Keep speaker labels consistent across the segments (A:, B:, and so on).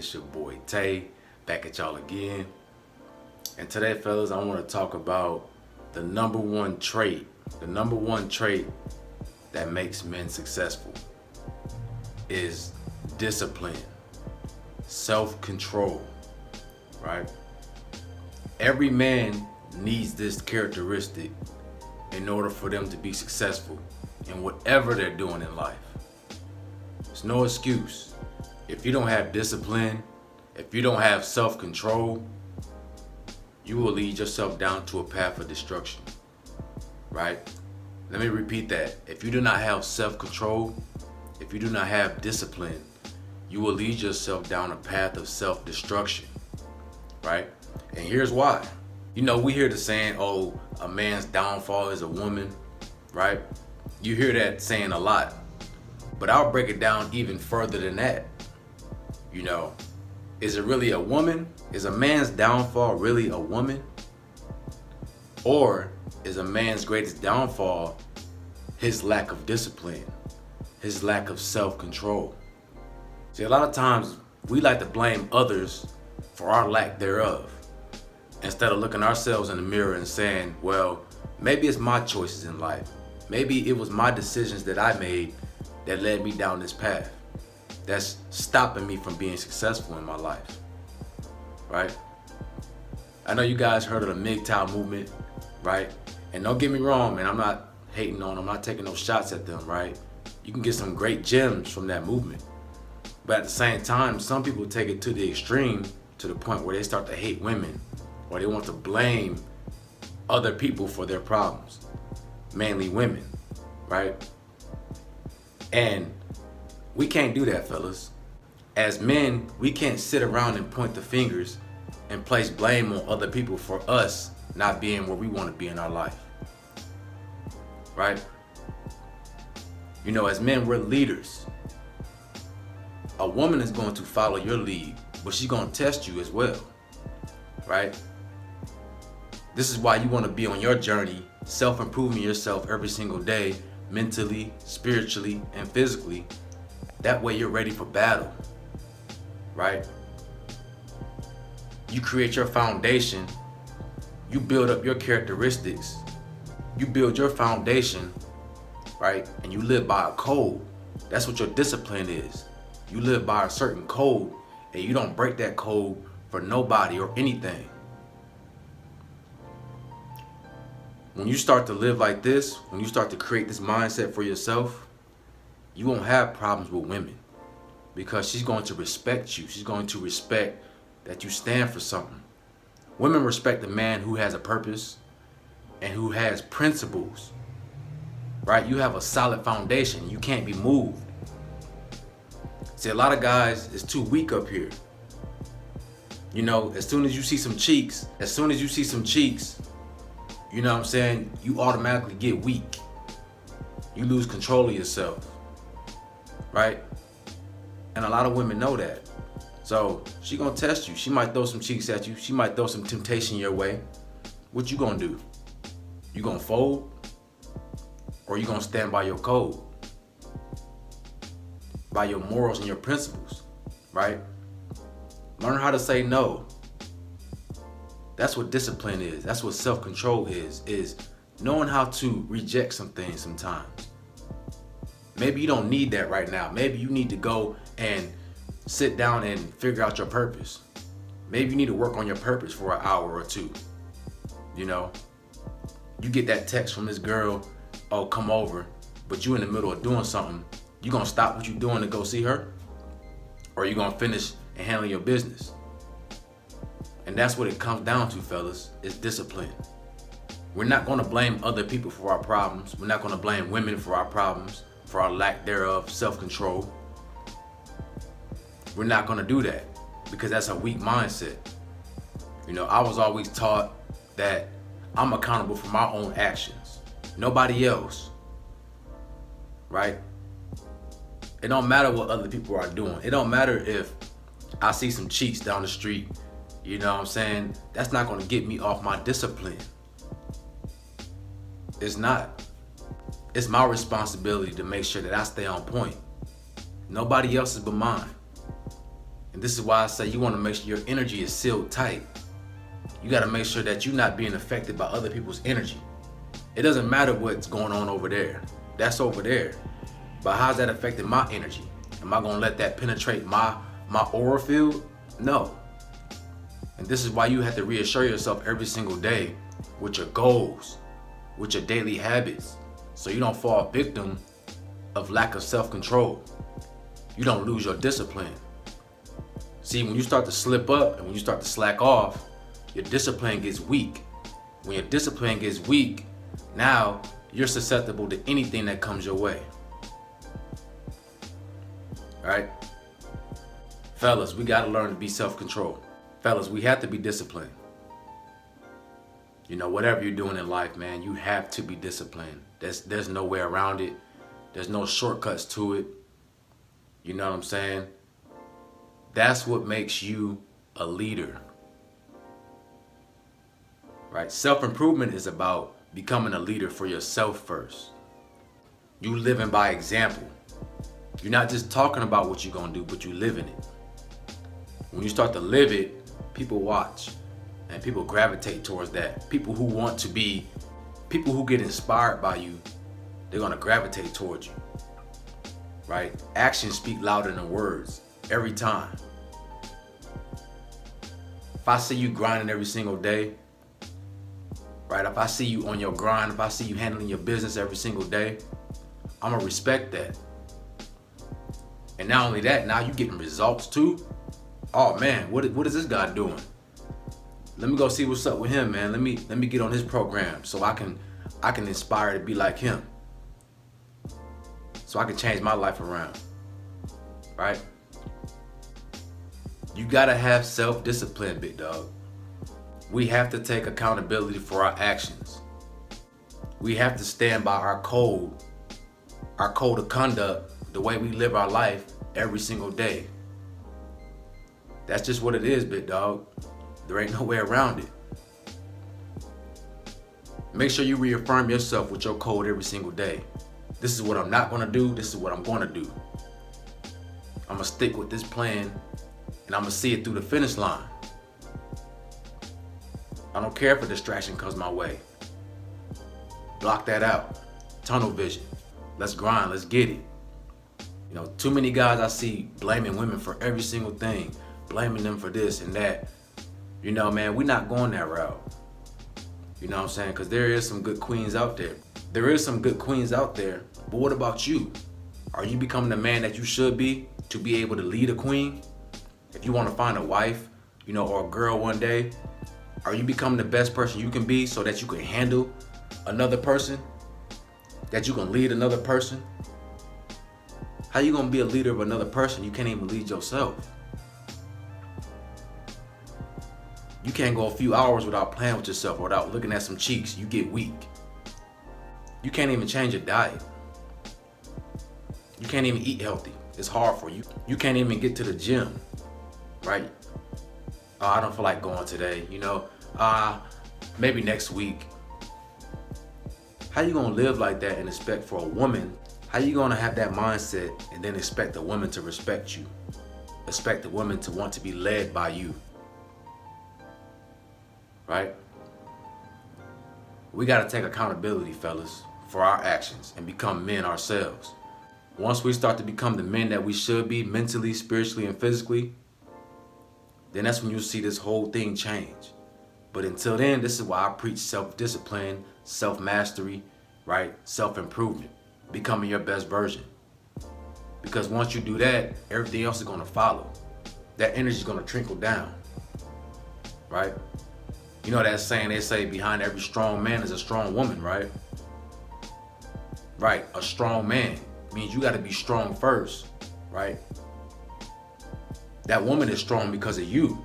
A: It's your boy Tay, back at y'all again. And today, fellas, I want to talk about the number one trait that makes men successful is discipline, self-control, right? Every man needs this characteristic in order for them to be successful in whatever they're doing in life. There's no excuse. If you don't have discipline, if you don't have self-control, you will lead yourself down to a path of destruction, right? Let me repeat that. If you do not have self-control, if you do not have discipline, you will lead yourself down a path of self-destruction, right? And here's why. You know, we hear the saying, oh, a man's downfall is a woman, right? You hear that saying a lot, but I'll break it down even further than that. You know, is it really a woman? Is a man's downfall really a woman? Or is a man's greatest downfall his lack of discipline, his lack of self-control? See, a lot of times we like to blame others for our lack thereof, instead of looking ourselves in the mirror and saying, well, maybe it's my choices in life. Maybe it was my decisions that I made that led me down this path that's stopping me from being successful in my life, right? I know you guys heard of the MGTOW movement, right? And don't get me wrong, man, I'm not hating on them, I'm not taking no shots at them, right? You can get some great gems from that movement. But at the same time, some people take it to the extreme, to the point where they start to hate women, or they want to blame other people for their problems, mainly women, right? And we can't do that, fellas. As men, we can't sit around and point the fingers and place blame on other people for us not being where we want to be in our life, right? You know, as men, we're leaders. A woman is going to follow your lead, but she's going to test you as well, right? This is why you want to be on your journey, self-improving yourself every single day, mentally, spiritually, and physically. That way you're ready for battle, right? You create your foundation, you build up your characteristics, you build your foundation, right? And you live by a code. That's what your discipline is. You live by a certain code, and you don't break that code for nobody or anything. When you start to live like this, when you start to create this mindset for yourself, you won't have problems with women, because she's going to respect you. She's going to respect that you stand for something. Women respect a man who has a purpose and who has principles, right? You have a solid foundation. You can't be moved. See, a lot of guys is too weak up here. You know, as soon as you see some cheeks, you know what I'm saying, you automatically get weak. You lose control of yourself, right? And a lot of women know that. So she gonna test you. She might throw some cheeks at you. She might throw some temptation your way. What you gonna do? You gonna fold? Or you gonna stand by your code? By your morals and your principles, right? Learn how to say no. That's what discipline is. That's what self-control is knowing how to reject some things sometimes. Maybe you don't need that right now. Maybe you need to go and sit down and figure out your purpose. Maybe you need to work on your purpose for an hour or two. You know, you get that text from this girl, oh, come over, but you in the middle of doing something. You gonna stop what you're doing to go see her? Or you gonna finish and handle your business? And that's what it comes down to, fellas, is discipline. We're not gonna blame other people for our problems. We're not gonna blame women for our problems, for our lack thereof, self-control. We're not gonna do that, because that's a weak mindset. You know, I was always taught that I'm accountable for my own actions, nobody else, right? It don't matter what other people are doing. It don't matter if I see some cheats down the street. You know what I'm saying? That's not gonna get me off my discipline. It's not. It's my responsibility to make sure that I stay on point. Nobody else's but mine. And this is why I say you want to make sure your energy is sealed tight. You got to make sure that you're not being affected by other people's energy. It doesn't matter what's going on over there. That's over there. But how's that affecting my energy? Am I going to let that penetrate my aura field? No. And this is why you have to reassure yourself every single day with your goals, with your daily habits, so you don't fall victim of lack of self-control. You don't lose your discipline. See, when you start to slip up and when you start to slack off, your discipline gets weak. When your discipline gets weak, now you're susceptible to anything that comes your way. All right? Fellas, we gotta learn to be self-controlled. Fellas, we have to be disciplined. You know, whatever you're doing in life, man, you have to be disciplined. There's no way around it. There's no shortcuts to it. You know what I'm saying? That's what makes you a leader. Right? Self-improvement is about becoming a leader for yourself first. You living by example. You're not just talking about what you're gonna do, but you living it. When you start to live it, people watch and people gravitate towards that. People who want to be, people who get inspired by you, they're gonna gravitate towards you. Right? Actions speak louder than words every time. If I see you grinding every single day, right? If I see you on your grind, if I see you handling your business every single day, I'm gonna respect that. And not only that, now you getting results too. Oh man, what is this guy doing? Let me go see what's up with him, man. Let me get on his program so I can inspire to be like him. So I can change my life around. Right? You gotta have self-discipline, big dog. We have to take accountability for our actions. We have to stand by our code of conduct, the way we live our life every single day. That's just what it is, big dog. There ain't no way around it. Make sure you reaffirm yourself with your code every single day. This is what I'm not gonna do, this is what I'm gonna do. I'm gonna stick with this plan and I'm gonna see it through the finish line. I don't care if a distraction comes my way. Block that out. Tunnel vision. Let's grind, let's get it. You know, too many guys I see blaming women for every single thing, blaming them for this and that. You know, man, we're not going that route. You know what I'm saying? Because there is some good queens out there. There is some good queens out there, but what about you? Are you becoming the man that you should be to be able to lead a queen? If you want to find a wife, you know, or a girl one day, are you becoming the best person you can be so that you can handle another person? That you can lead another person? How you gonna be a leader of another person? You can't even lead yourself. You can't go a few hours without playing with yourself or without looking at some cheeks. You get weak. You can't even change your diet. You can't even eat healthy. It's hard for you. You can't even get to the gym, right? Oh, I don't feel like going today, you know? Maybe next week. How you gonna live like that and expect for a woman? How you gonna have that mindset and then expect a woman to respect you? Expect a woman to want to be led by you? Right? We gotta take accountability, fellas, for our actions and become men ourselves. Once we start to become the men that we should be mentally, spiritually, and physically, then that's when you'll see this whole thing change. But until then, this is why I preach self-discipline, self-mastery, right? Self-improvement, becoming your best version. Because once you do that, everything else is gonna follow. That energy is gonna trickle down, right? You know that saying, they say behind every strong man is a strong woman, right? Right, a strong man means you gotta be strong first, right? That woman is strong because of you.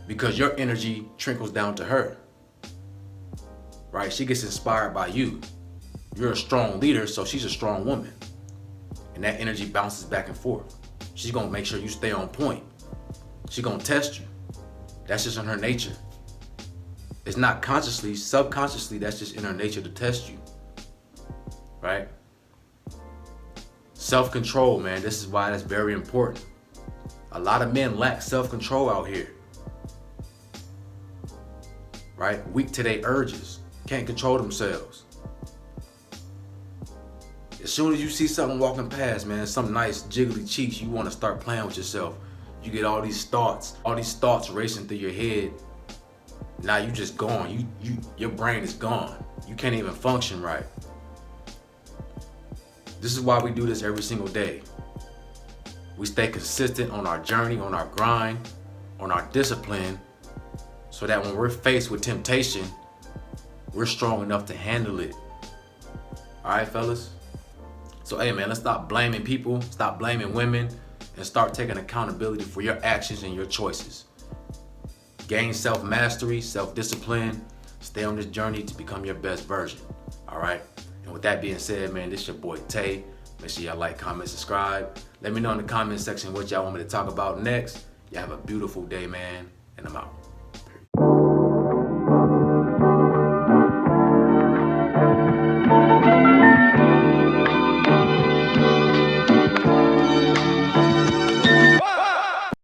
A: Because your energy trickles down to her. Right? She gets inspired by you. You're a strong leader, so she's a strong woman. And that energy bounces back and forth. She's gonna make sure you stay on point. She's gonna test you. That's just in her nature. It's not consciously, subconsciously, that's just in her nature to test you. Right? Self-control, man. This is why that's very important. A lot of men lack self-control out here. Right? Weak to their urges. Can't control themselves. As soon as you see something walking past, man, some nice jiggly cheeks, you want to start playing with yourself. You get all these thoughts racing through your head. Now you just gone. Your brain is gone. You can't even function right. This is why we do this every single day. We stay consistent on our journey, on our grind, on our discipline, so that when we're faced with temptation, we're strong enough to handle it. All right, fellas? So, hey, man, let's stop blaming people, stop blaming women, and start taking accountability for your actions and your choices. Gain self-mastery, self-discipline, stay on this journey to become your best version, all right? And with that being said, man, this your boy Tay. Make sure y'all like, comment, subscribe. Let me know in the comment section what y'all want me to talk about next. Y'all have a beautiful day, man, and I'm out.